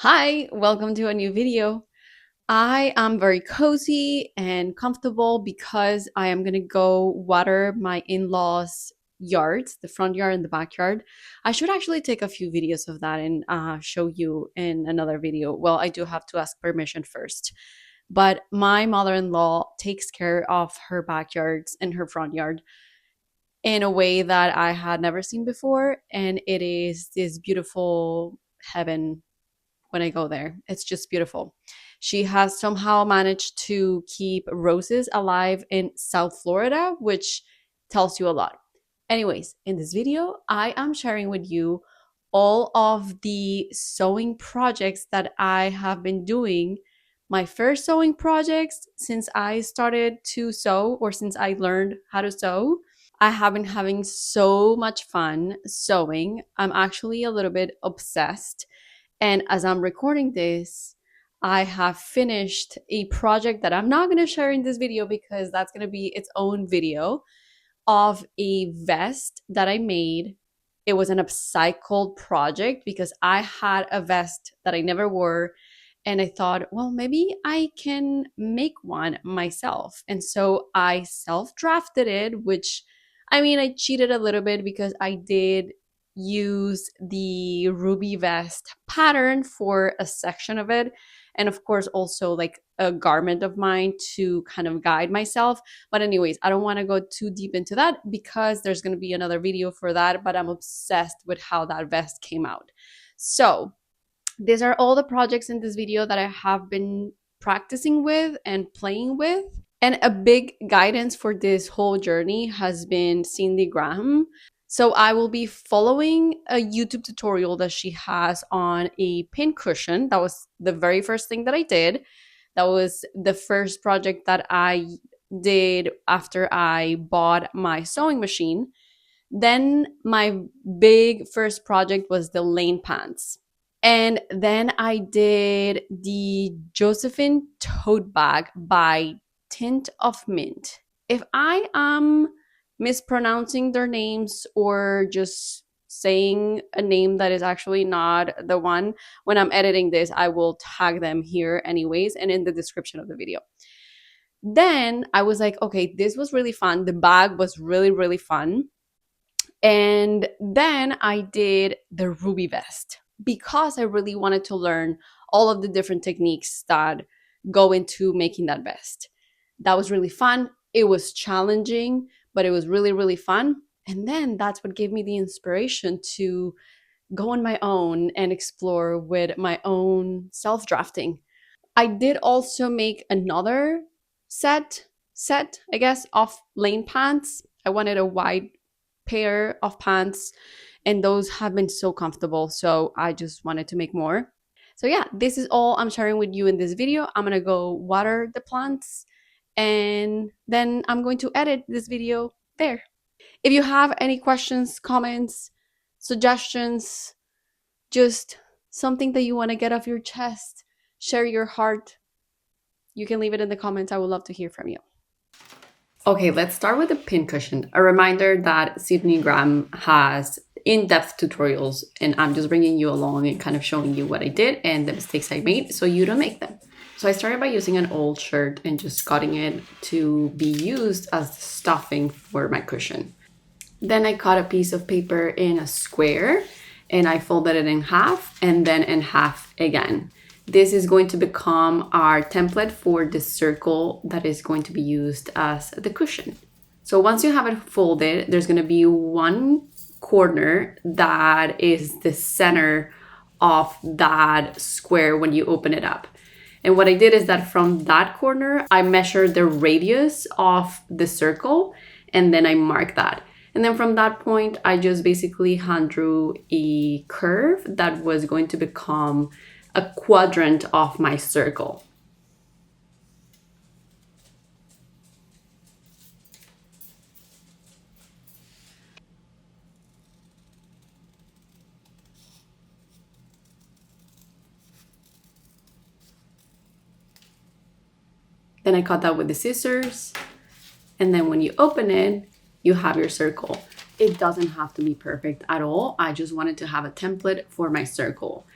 Hi, welcome to a new video. I am very cozy and comfortable because I am gonna go water my in-laws' yards, the front yard and the backyard. I should actually take a few videos of that and show you in another video. Well, I do have to ask permission first. But my mother-in-law takes care of her backyards and her front yard in a way that I had never seen before, and it is this beautiful heaven when I go there. It's just beautiful. She has somehow managed to keep roses alive in South Florida, which tells you a lot. Anyways, in this video, I am sharing with you all of the sewing projects that I have been doing. My first sewing projects since I started to sew or since I learned how to sew. I have been having so much fun sewing. I'm actually a little bit obsessed, and as I'm recording this, I have finished a project that I'm not going to share in this video because that's going to be its own video of a vest that I made. It was an upcycled project because I had a vest that I never wore, and I thought, well, maybe I can make one myself. And so I self drafted it, which I mean, I cheated a little bit because I did use the ruby vest pattern for a section of it. And of course, also like a garment of mine to kind of guide myself. But, anyways, I don't want to go too deep into that because there's going to be another video for that. But I'm obsessed with how that vest came out. So, these are all the projects in this video that I have been practicing with and playing with. And a big guidance for this whole journey has been Cindy Graham. So I will be following a YouTube tutorial that she has on a pin cushion. That was the very first thing that I did. That was the first project that I did after I bought my sewing machine. Then my big first project was the lane pants. And then I did the Josephine Tote bag by Tint of Mint. If I am mispronouncing their names or just saying a name that is actually not the one, when I'm editing this, I will tag them here anyways and in the description of the video. Then I was like, okay, this was really fun. The bag was really, really fun. And then I did the ruby vest because I really wanted to learn all of the different techniques that go into making that vest. That was really fun. It was challenging, but it was really, really fun. And then that's what gave me the inspiration to go on my own and explore with my own self drafting. I did also make another set, I guess, of lane pants. I wanted a wide pair of pants, and those have been so comfortable, so I just wanted to make more. So yeah, this is all I'm sharing with you in this video. I'm gonna go water the plants, and then I'm going to edit this video there. If you have any questions, comments, suggestions, just something that you want to get off your chest, share your heart, you can leave it in the comments. I would love to hear from you. Okay, let's start with the pin cushion. A reminder that Sydney Graham has in-depth tutorials, and I'm just bringing you along and kind of showing you what I did and the mistakes I made so you don't make them. So I started by using an old shirt and just cutting it to be used as the stuffing for my cushion. Then I cut a piece of paper in a square and I folded it in half and then in half again. This is going to become our template for the circle that is going to be used as the cushion. So once you have it folded, there's going to be one corner that is the center of that square when you open it up. And what I did is that from that corner, I measured the radius of the circle and then I marked that. And then from that point, I just basically hand drew a curve that was going to become a quadrant of my circle. Then I cut that with the scissors. And then when you open it, you have your circle. It doesn't have to be perfect at all. I just wanted to have a template for my circle.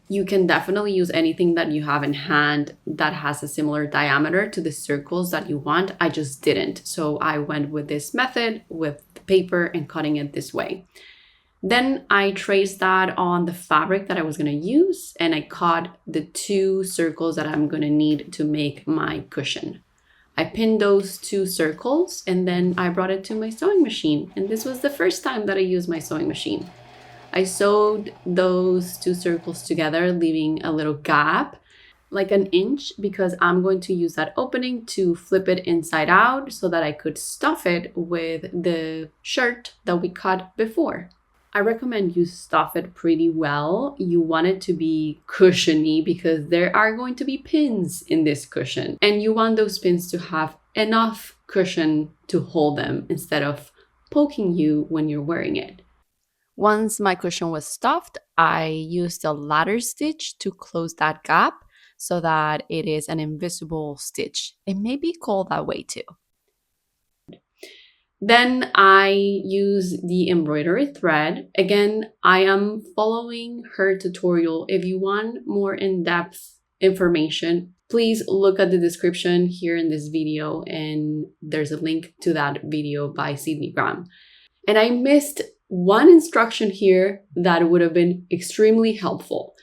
You can definitely use anything that you have in hand that has a similar diameter to the circles that you want. I just didn't. So I went with this method with the paper and cutting it this way. Then I traced that on the fabric that I was going to use, and I cut the 2 circles that I'm going to need to make my cushion. I pinned those 2 circles and then I brought it to my sewing machine. And this was the first time that I used my sewing machine. I sewed those 2 circles together, leaving a little gap, like an inch, because I'm going to use that opening to flip it inside out so that I could stuff it with the shirt that we cut before. I recommend you stuff it pretty well. You want it to be cushiony because there are going to be pins in this cushion, and you want those pins to have enough cushion to hold them instead of poking you when you're wearing it. Once my cushion was stuffed, I used a ladder stitch to close that gap so that it is an invisible stitch. It may be called that way too. Then I use the embroidery thread. Again, I am following her tutorial. If you want more in-depth information, please look at the description here in this video, and there's a link to that video by Sydney Graham. And I missed one instruction here that would have been extremely helpful.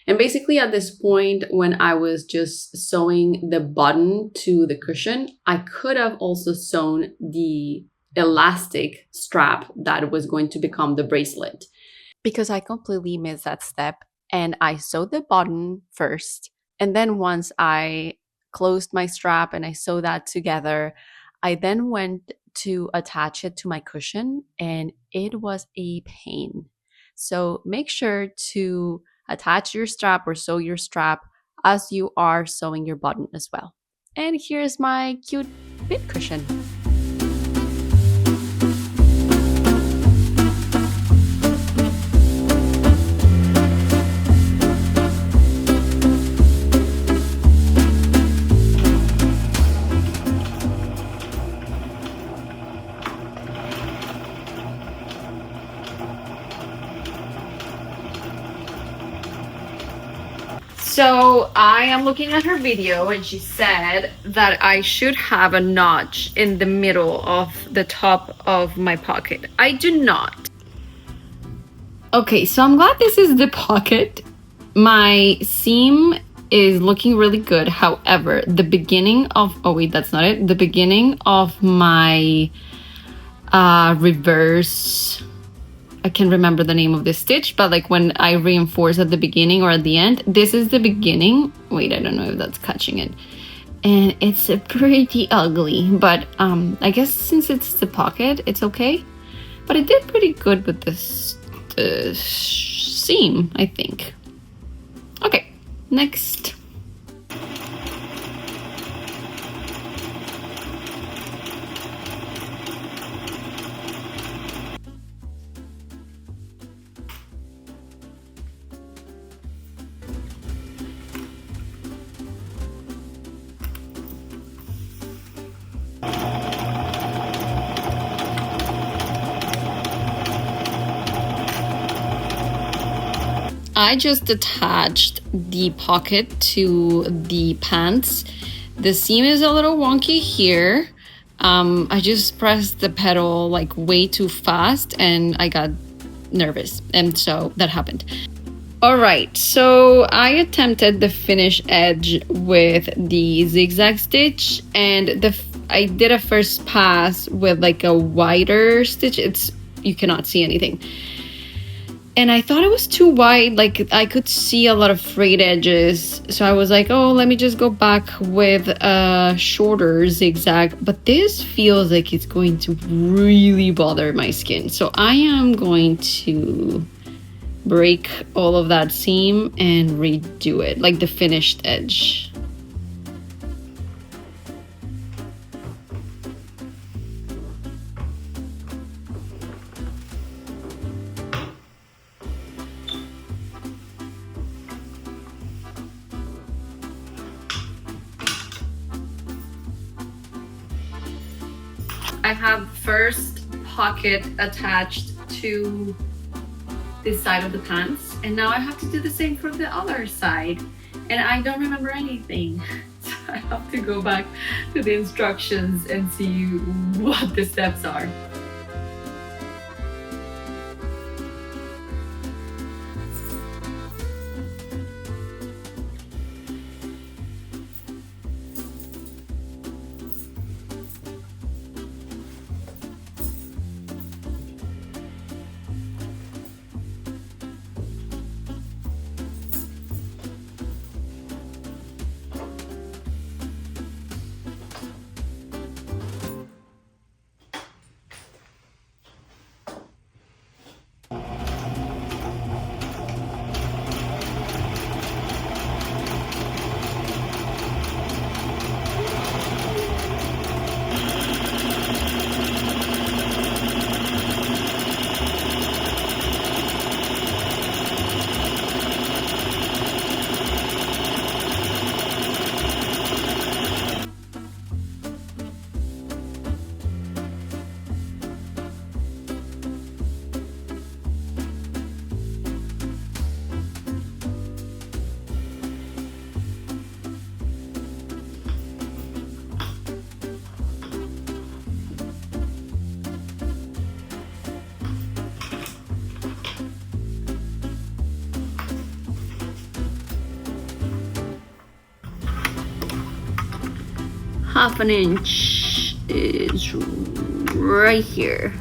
And basically at this point, when I was just sewing the button to the cushion, I could have also sewn the elastic strap that was going to become the bracelet. Because I completely missed that step, and I sewed the button first. And then once I closed my strap and I sewed that together, I then went to attach it to my cushion, and it was a pain. So make sure to attach your strap or sew your strap as you are sewing your button as well. And here's my cute bib cushion. So I am looking at her video, and she said that I should have a notch in the middle of the top of my pocket. I do not. Okay, so I'm glad this is the pocket. My seam is looking really good. However, the beginning of, oh wait, that's not it. The beginning of my reverse, I can't remember the name of this stitch, but like when I reinforce at the beginning or at the end, this is the beginning. Wait, I don't know if that's catching it. And it's pretty ugly, but I guess since it's the pocket, it's okay. But it did pretty good with this seam, I think. Okay, next. I just attached the pocket to the pants. The seam is a little wonky here. I just pressed the pedal like way too fast and I got nervous, and so that happened. All right, so I attempted the finish edge with the zigzag stitch, and I did a first pass with like a wider stitch. You cannot see anything. And I thought it was too wide, like I could see a lot of frayed edges. So I was like, oh, let me just go back with a shorter zigzag. But this feels like it's going to really bother my skin. So I am going to break all of that seam and redo it, like the finished edge. I have first pocket attached to this side of the pants. And now I have to do the same for the other side. And I don't remember anything. So I have to go back to the instructions and see what the steps are. Half an inch is right here.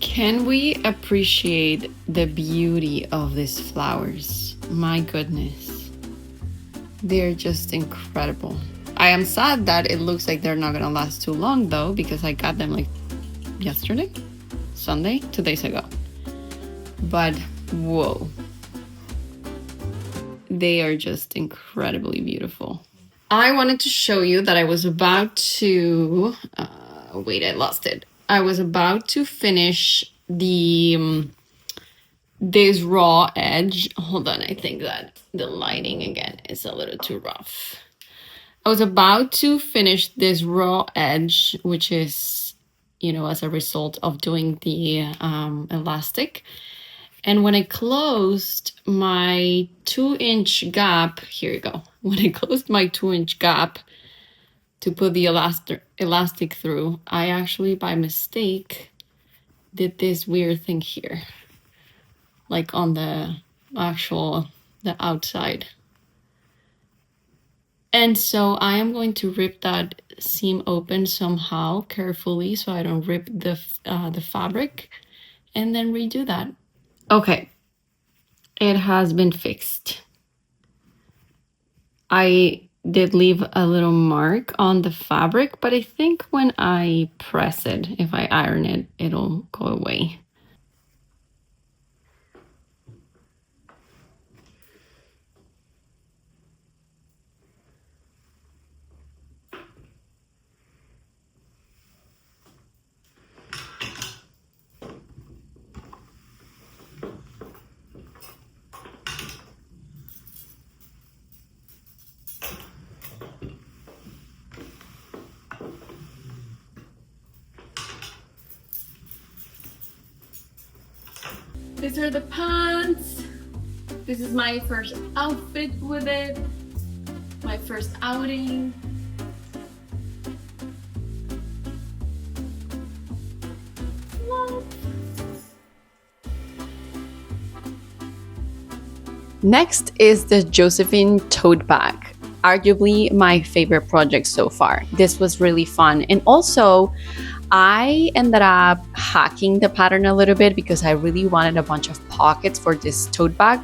Can we appreciate the beauty of these flowers? My goodness. They're just incredible. I am sad that it looks like they're not gonna last too long though, because I got them like yesterday, Sunday, 2 days ago. But whoa. They are just incredibly beautiful. I wanted to show you that I was about to, wait, I lost it. I was about to finish this raw edge. Hold on, I think that the lighting again is a little too rough. I was about to finish this raw edge, which is, you know, as a result of doing the elastic. And when I closed my 2-inch gap, here you go. When I closed my 2-inch gap to put the elastic through, I actually by mistake did this weird thing here, like on the actual the outside. And so I am going to rip that seam open somehow carefully so I don't rip the fabric, and then redo that. Okay, it has been fixed. I did leave a little mark on the fabric, but I think when I press it, if I iron it, it'll go away. These are the pants. This is my first outfit with it. My first outing. Next is the Josephine Tote bag. Arguably my favorite project so far. This was really fun. And also, I ended up hacking the pattern a little bit because I really wanted a bunch of pockets for this tote bag.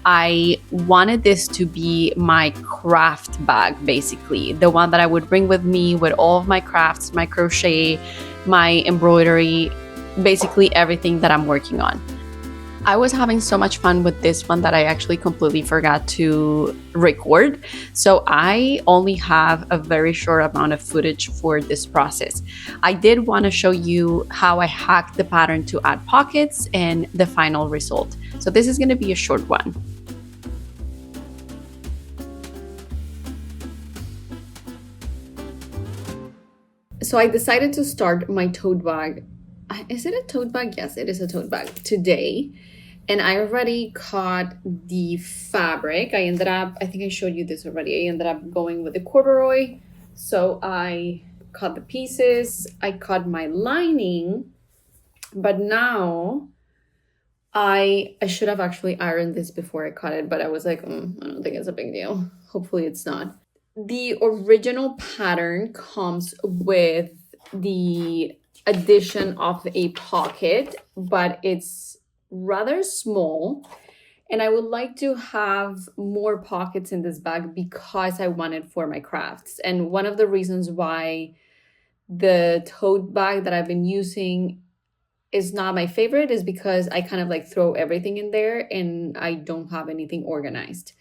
I wanted this to be my craft bag, basically, the one that I would bring with me with all of my crafts, my crochet, my embroidery, basically everything that I'm working on. I was having so much fun with this one that I actually completely forgot to record. So I only have a very short amount of footage for this process. I did want to show you how I hacked the pattern to add pockets and the final result. So this is going to be a short one. So I decided to start my tote bag. Is it a tote bag? Yes, it is a tote bag today. And I already cut the fabric. I think I showed you this already. I ended up going with the corduroy. So I cut the pieces, I cut my lining, but now I should have actually ironed this before I cut it, but I was like, I don't think it's a big deal. Hopefully it's not. The original pattern comes with the addition of a pocket, but it's rather small, and I would like to have more pockets in this bag because I want it for my crafts. And one of the reasons why the tote bag that I've been using is not my favorite is because I kind of like throw everything in there and I don't have anything organized.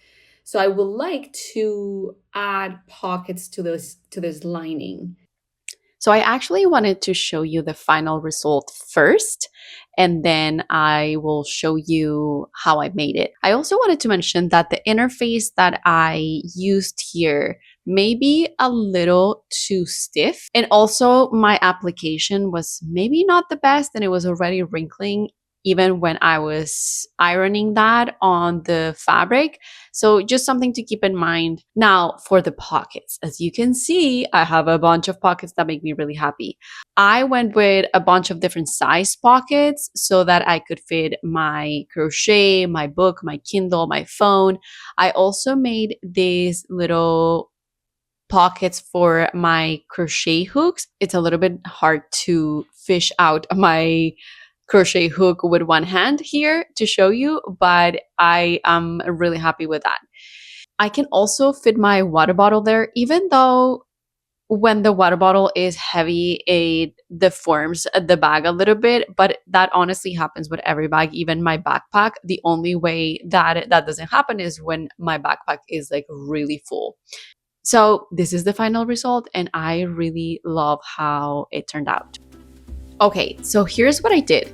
So I would like to add pockets to this lining. So I actually wanted to show you the final result first, and then I will show you how I made it. I also wanted to mention that the interface that I used here may be a little too stiff. And also my application was maybe not the best and it was already wrinkling even when I was ironing that on the fabric. So just something to keep in mind. Now for the pockets, as you can see, I have a bunch of pockets that make me really happy. I went with a bunch of different size pockets so that I could fit my crochet, my book, my Kindle, my phone. I also made these little pockets for my crochet hooks. It's a little bit hard to fish out my crochet hook with one hand here to show you, but I am really happy with that. I can also fit my water bottle there, even though when the water bottle is heavy, it deforms the bag a little bit, but that honestly happens with every bag, even my backpack. The only way that that doesn't happen is when my backpack is like really full. So this is the final result, and I really love how it turned out. Okay, so here's what I did.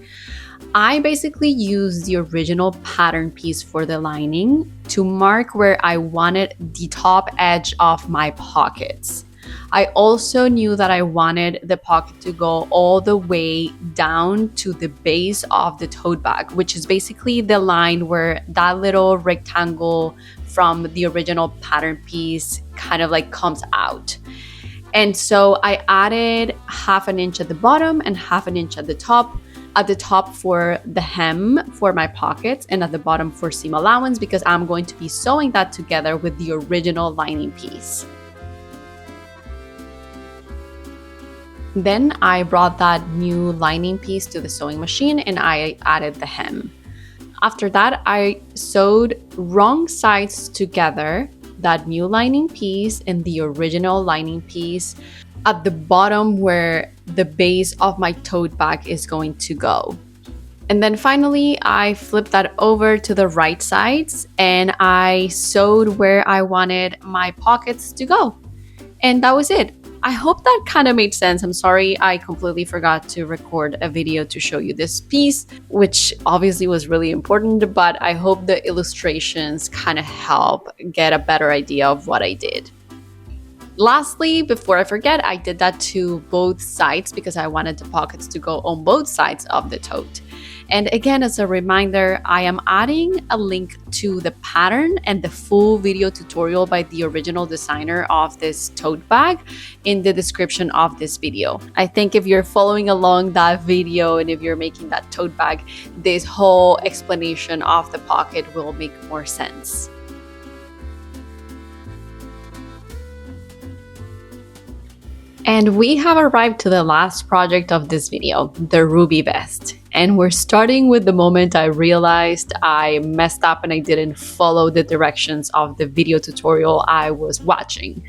I basically used the original pattern piece for the lining to mark where I wanted the top edge of my pockets. I also knew that I wanted the pocket to go all the way down to the base of the tote bag, which is basically the line where that little rectangle from the original pattern piece kind of like comes out. And so I added half an inch at the bottom and half an inch at the top. at the top for the hem for my pockets and at the bottom for seam allowance because I'm going to be sewing that together with the original lining piece. Then I brought that new lining piece to the sewing machine and I added the hem. After that, I sewed wrong sides together, that new lining piece and the original lining piece at the bottom where the base of my tote bag is going to go. And then finally, I flipped that over to the right sides and I sewed where I wanted my pockets to go. And that was it. I hope that kind of made sense. I'm sorry I completely forgot to record a video to show you this piece, which obviously was really important, but I hope the illustrations kind of help get a better idea of what I did. Lastly, before I forget, I did that to both sides because I wanted the pockets to go on both sides of the tote. And again, as a reminder, I am adding a link to the pattern and the full video tutorial by the original designer of this tote bag in the description of this video. I think if you're following along that video and if you're making that tote bag, this whole explanation of the pocket will make more sense. And we have arrived to the last project of this video, the ruby vest. And we're starting with the moment I realized I messed up and I didn't follow the directions of the video tutorial I was watching.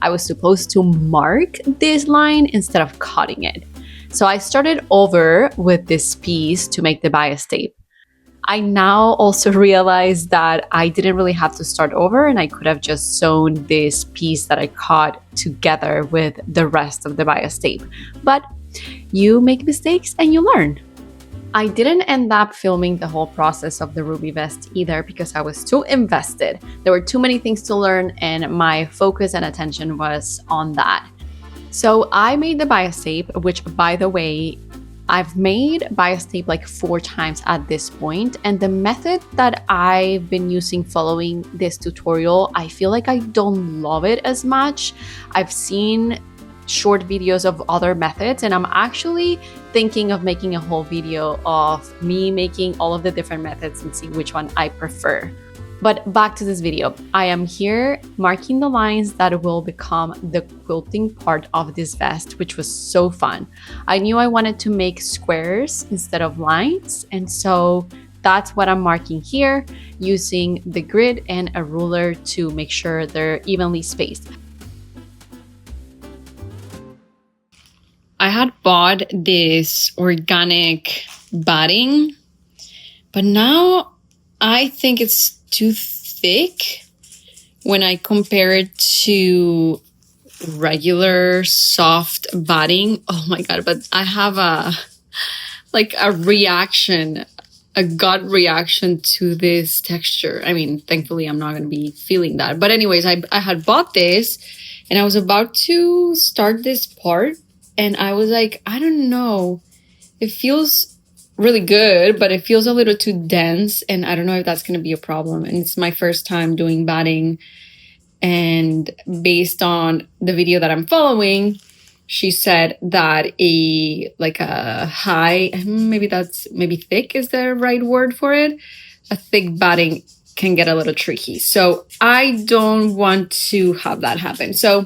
I was supposed to mark this line instead of cutting it. So I started over with this piece to make the bias tape. I now also realize that I didn't really have to start over and I could have just sewn this piece that I cut together with the rest of the bias tape. But you make mistakes and you learn. I didn't end up filming the whole process of the ruby vest either because I was too invested. There were too many things to learn and my focus and attention was on that. So I made the bias tape, which by the way, I've made bias tape like 4 times at this point, and the method that I've been using following this tutorial, I feel like I don't love it as much. I've seen short videos of other methods, and I'm actually thinking of making a whole video of me making all of the different methods and see which one I prefer. But back to this video, I am here marking the lines that will become the quilting part of this vest, which was so fun. I knew I wanted to make squares instead of lines, and so that's what I'm marking here using the grid and a ruler to make sure they're evenly spaced. I had bought this organic batting, but now I think it's too thick when I compare it to regular soft batting. Oh my God, but I have a reaction, a gut reaction to this texture. I mean, thankfully I'm not going to be feeling that. But anyways, I had bought this and I was about to start this part and I was like, I don't know. It feels really good, but it feels a little too dense and I don't know if that's going to be a problem. And it's my first time doing batting, and based on the video that I'm following, she said that a high, maybe thick is the right word for it, a thick batting can get a little tricky. So I don't want to have that happen. So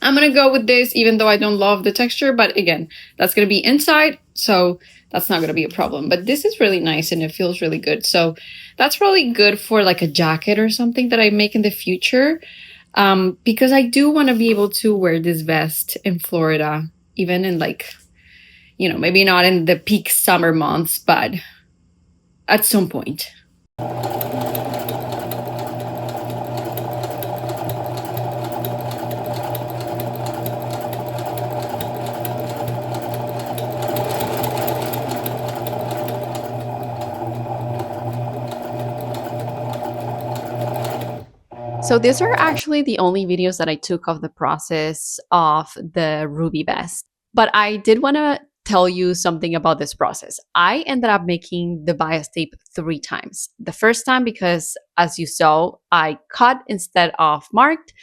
I'm going to go with this, even though I don't love the texture. But again, that's going to be inside, so that's not going to be a problem. But this is really nice and it feels really good. So that's probably good for like a jacket or something that I make in the future. Because I do want to be able to wear this vest in Florida, even in maybe not in the peak summer months, but at some point. So these are actually the only videos that I took of the process of the ruby vest. But I did want to tell you something about this process. I ended up making the bias tape 3 times. The first time because, as you saw, I cut instead of marked.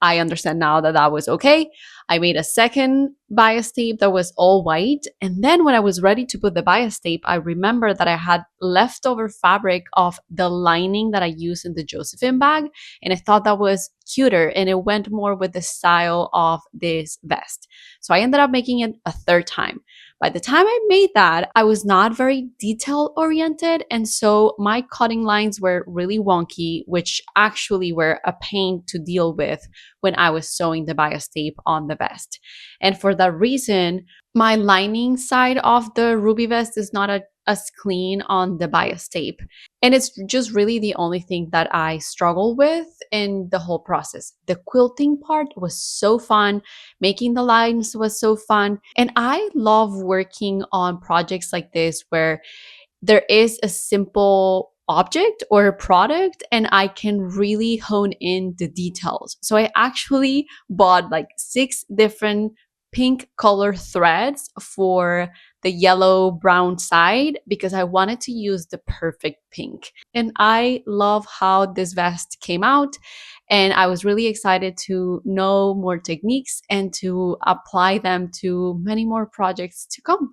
I understand now that that was okay. I made a second bias tape that was all white. And then when I was ready to put the bias tape, I remember that I had leftover fabric of the lining that I used in the Josephine bag. And I thought that was cuter and it went more with the style of this vest. So I ended up making it a third time. By the time I made that, I was not very detail oriented. And so my cutting lines were really wonky, which actually were a pain to deal with when I was sewing the bias tape on the vest. And for that reason, my lining side of the ruby vest is not as clean on the bias tape. And it's just really the only thing that I struggle with in the whole process. The quilting part was so fun, making the lines was so fun. And I love working on projects like this where there is a simple object or a product and I can really hone in the details. So I actually bought like 6 different pink color threads for the yellow brown side because I wanted to use the perfect pink. And I love how this vest came out. And I was really excited to know more techniques and to apply them to many more projects to come.